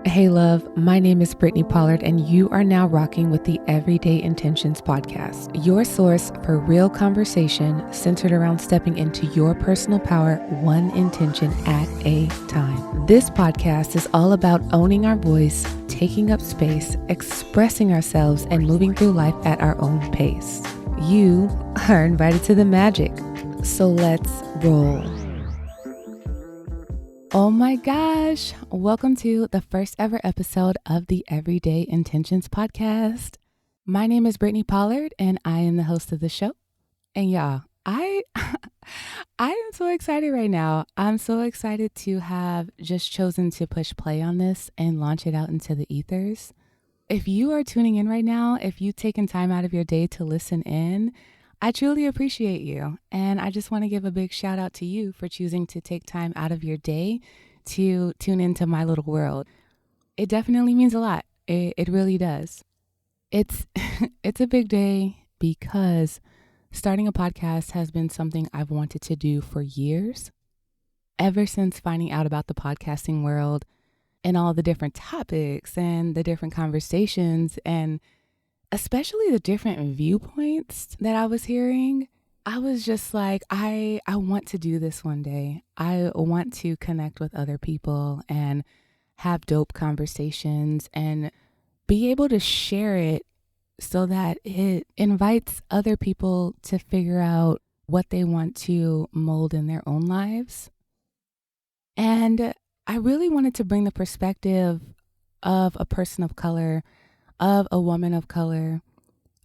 Hey love, my name is Brittany Pollard and you are now rocking with the Everyday Intentions podcast, your source for real conversation centered around stepping into your personal power one intention at a time. This podcast is all about owning our voice, taking up space, expressing ourselves, and moving through life at our own pace. You are invited to the magic, so let's roll. Oh my gosh, welcome to the first ever episode of the Everyday Intentions podcast. My name is Brittany Pollard and I am the host of the show. And y'all, I am so excited right now. I'm so excited to have just chosen to push play on this and launch it out into the ethers. If you are tuning in right now, if you've taken time out of your day to listen in, I truly appreciate you. And I just want to give a big shout out to you for choosing to take time out of your day to tune into my little world. It definitely means a lot. It really does. It's a big day because starting a podcast has been something I've wanted to do for years. Ever since finding out about the podcasting world and all the different topics and the different conversations and especially the different viewpoints that I was hearing, I was just like, I want to do this one day. I want to connect with other people and have dope conversations and be able to share it so that it invites other people to figure out what they want to mold in their own lives. And I really wanted to bring the perspective of a person of color, of a woman of color.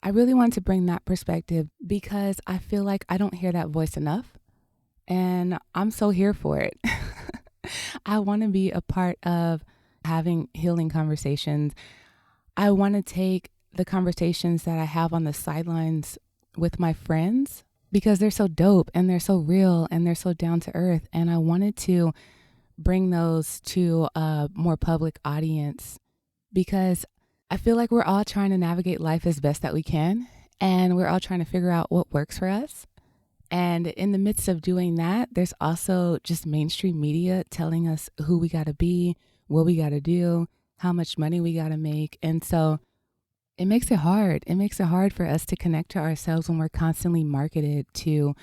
I really wanted to bring that perspective because I feel like I don't hear that voice enough, and I'm so here for it. I want to be a part of having healing conversations. I want to take the conversations that I have on the sidelines with my friends because they're so dope and they're so real and they're so down to earth, and I wanted to bring those to a more public audience because I feel like we're all trying to navigate life as best that we can, and we're all trying to figure out what works for us. And in the midst of doing that, there's also just mainstream media telling us who we got to be, what we got to do, how much money we got to make. And so it makes it hard. It makes it hard for us to connect to ourselves when we're constantly marketed to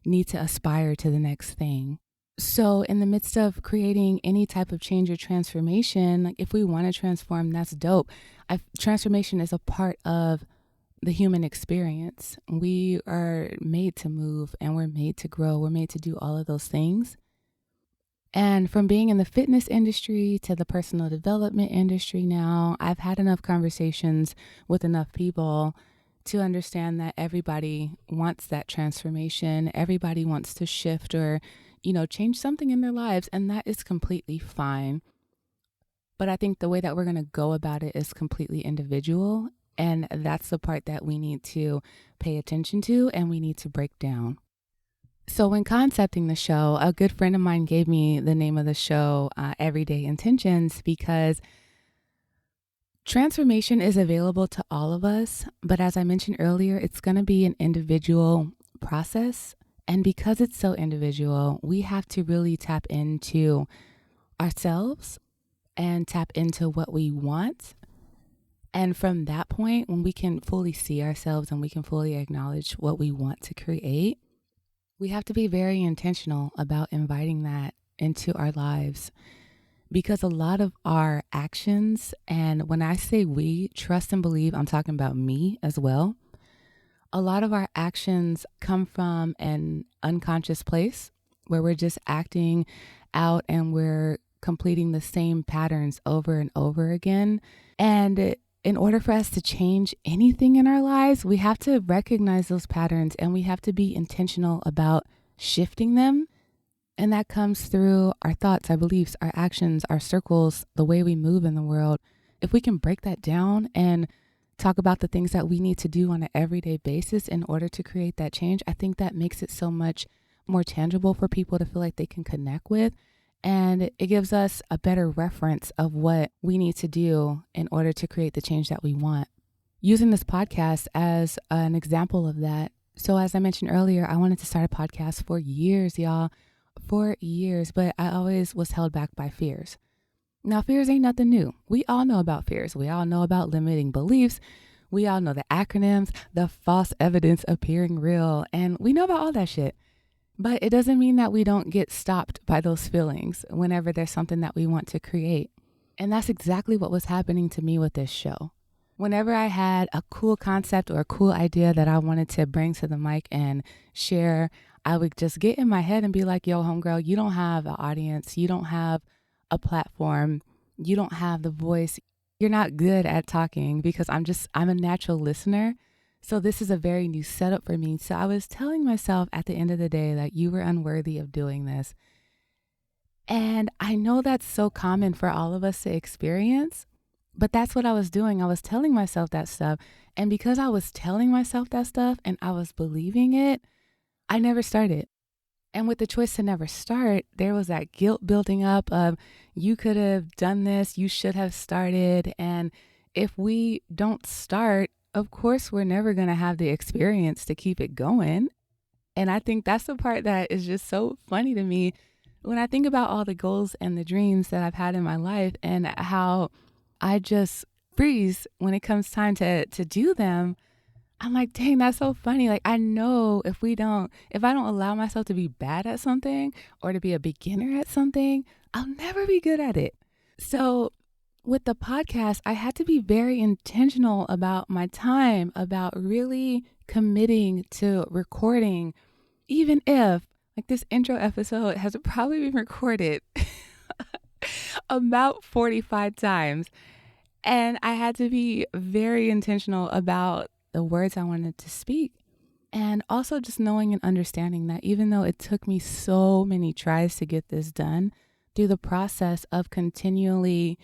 need to aspire to the next thing. So in the midst of creating any type of change or transformation, like if we want to transform, that's dope. Transformation is a part of the human experience. We are made to move and we're made to grow. We're made to do all of those things. And from being in the fitness industry to the personal development industry now, I've had enough conversations with enough people to understand that everybody wants that transformation. Everybody wants to shift or change something in their lives, and that is completely fine. But I think the way that we're going to go about it is completely individual, and that's the part that we need to pay attention to and we need to break down. So when concepting the show, a good friend of mine gave me the name of the show, Everyday Intentions, because transformation is available to all of us, but as I mentioned earlier, it's going to be an individual process. And because it's so individual, we have to really tap into ourselves and tap into what we want. And from that point, when we can fully see ourselves and we can fully acknowledge what we want to create, we have to be very intentional about inviting that into our lives. Because a lot of our actions, and when I say we, trust and believe, I'm talking about me as well. A lot of our actions come from an unconscious place where we're just acting out and we're completing the same patterns over and over again. And in order for us to change anything in our lives, we have to recognize those patterns and we have to be intentional about shifting them. And that comes through our thoughts, our beliefs, our actions, our circles, the way we move in the world. If we can break that down and talk about the things that we need to do on an everyday basis in order to create that change, I think that makes it so much more tangible for people to feel like they can connect with. And it gives us a better reference of what we need to do in order to create the change that we want. Using this podcast as an example of that. So as I mentioned earlier, I wanted to start a podcast for years, y'all. For years, but I always was held back by fears. Now, fears ain't nothing new. We all know about fears. We all know about limiting beliefs. We all know the acronyms, the false evidence appearing real, and we know about all that shit. But it doesn't mean that we don't get stopped by those feelings whenever there's something that we want to create. And that's exactly what was happening to me with this show. Whenever I had a cool concept or a cool idea that I wanted to bring to the mic and share, I would just get in my head and be like, yo, homegirl, you don't have an audience. You don't have a platform. You don't have the voice. You're not good at talking because I'm a natural listener. So this is a very new setup for me. So I was telling myself at the end of the day that you were unworthy of doing this. And I know that's so common for all of us to experience, but that's what I was doing. I was telling myself that stuff. And because I was telling myself that stuff and I was believing it, I never started. And with the choice to never start, there was that guilt building up of you could have done this, you should have started. And if we don't start, of course, we're never going to have the experience to keep it going. And I think that's the part that is just so funny to me when I think about all the goals and the dreams that I've had in my life and how I just freeze when it comes time to do them. I'm like, dang, that's so funny. Like, I know if I don't allow myself to be bad at something or to be a beginner at something, I'll never be good at it. So with the podcast, I had to be very intentional about my time, about really committing to recording, even if like this intro episode has probably been recorded about 45 times. And I had to be very intentional about the words I wanted to speak. And also just knowing and understanding that even though it took me so many tries to get this done, through the process of continually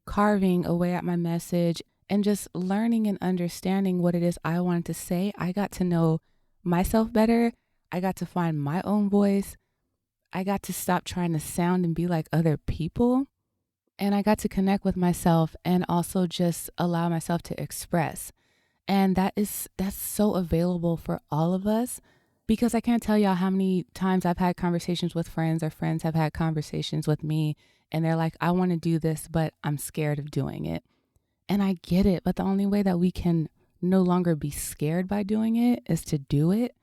carving away at my message and just learning and understanding what it is I wanted to say, I got to know myself better. I got to find my own voice. I got to stop trying to sound and be like other people. And I got to connect with myself and also just allow myself to express. And that's so available for all of us, because I can't tell y'all how many times I've had conversations with friends or friends have had conversations with me and they're like, I want to do this, but I'm scared of doing it. And I get it. But the only way that we can no longer be scared by doing it is to do it.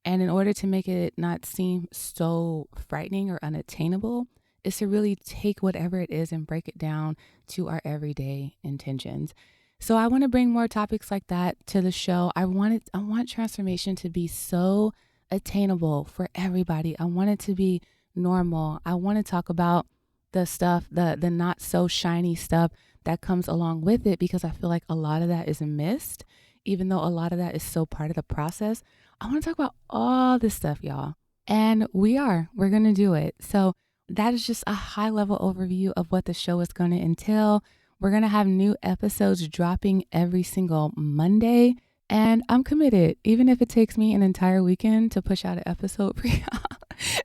And in order to make it not seem so frightening or unattainable, is to really take whatever it is and break it down to our everyday intentions. So I want to bring more topics like that to the show. I want transformation to be so attainable for everybody. I want it to be normal. I want to talk about the stuff, the not so shiny stuff that comes along with it, because I feel like a lot of that is missed, even though a lot of that is so part of the process. I want to talk about all this stuff, y'all. And we're going to do it. So that is just a high level overview of what the show is going to entail. We're going to have new episodes dropping every single Monday. And I'm committed, even if it takes me an entire weekend to push out an episode for y'all,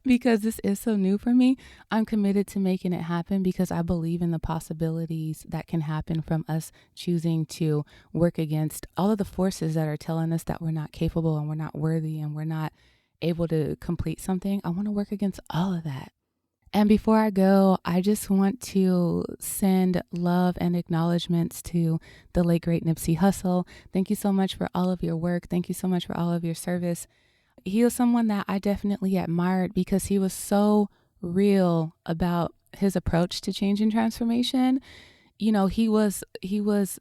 because this is so new for me. I'm committed to making it happen because I believe in the possibilities that can happen from us choosing to work against all of the forces that are telling us that we're not capable and we're not worthy and we're not able to complete something. I want to work against all of that. And before I go, I just want to send love and acknowledgments to the late, great Nipsey Hussle. Thank you so much for all of your work. Thank you so much for all of your service. He was someone that I definitely admired because he was so real about his approach to change and transformation. You know, he was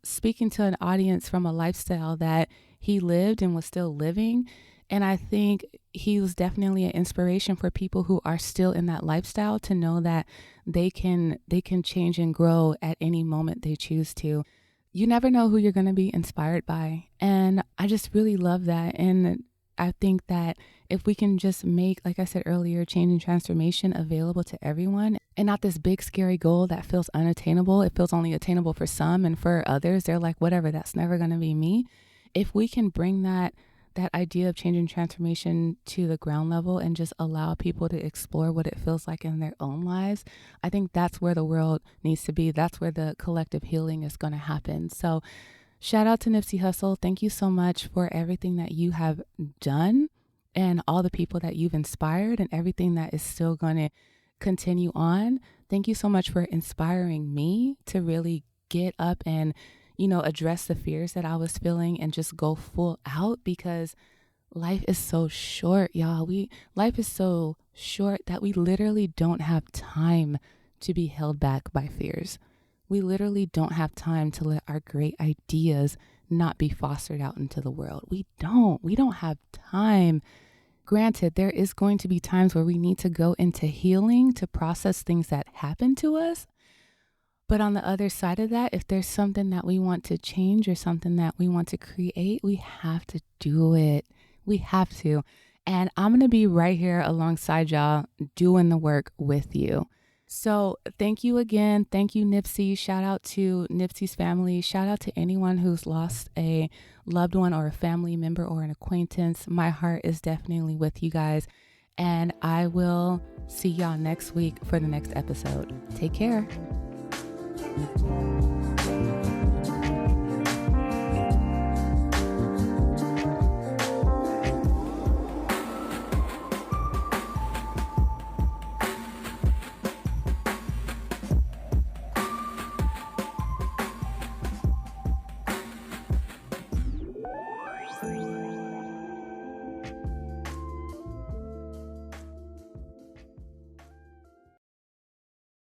speaking to an audience from a lifestyle that he lived and was still living. And I think he was definitely an inspiration for people who are still in that lifestyle to know that they can change and grow at any moment they choose to. You never know who you're going to be inspired by. And I just really love that. And I think that if we can just make, like I said earlier, change and transformation available to everyone and not this big, scary goal that feels unattainable. It feels only attainable for some, and for others, they're like, whatever, that's never going to be me. If we can bring that idea of change and transformation to the ground level and just allow people to explore what it feels like in their own lives, I think that's where the world needs to be. That's where the collective healing is going to happen. So shout out to Nipsey Hussle. Thank you so much for everything that you have done and all the people that you've inspired and everything that is still going to continue on. Thank you so much for inspiring me to really get up and, address the fears that I was feeling and just go full out, because life is so short, y'all. Life is so short that we literally don't have time to be held back by fears. We literally don't have time to let our great ideas not be fostered out into the world. We don't have time. Granted, there is going to be times where we need to go into healing to process things that happen to us. But on the other side of that, if there's something that we want to change or something that we want to create, we have to do it. We have to. And I'm going to be right here alongside y'all doing the work with you. So thank you again. Thank you, Nipsey. Shout out to Nipsey's family. Shout out to anyone who's lost a loved one or a family member or an acquaintance. My heart is definitely with you guys. And I will see y'all next week for the next episode. Take care.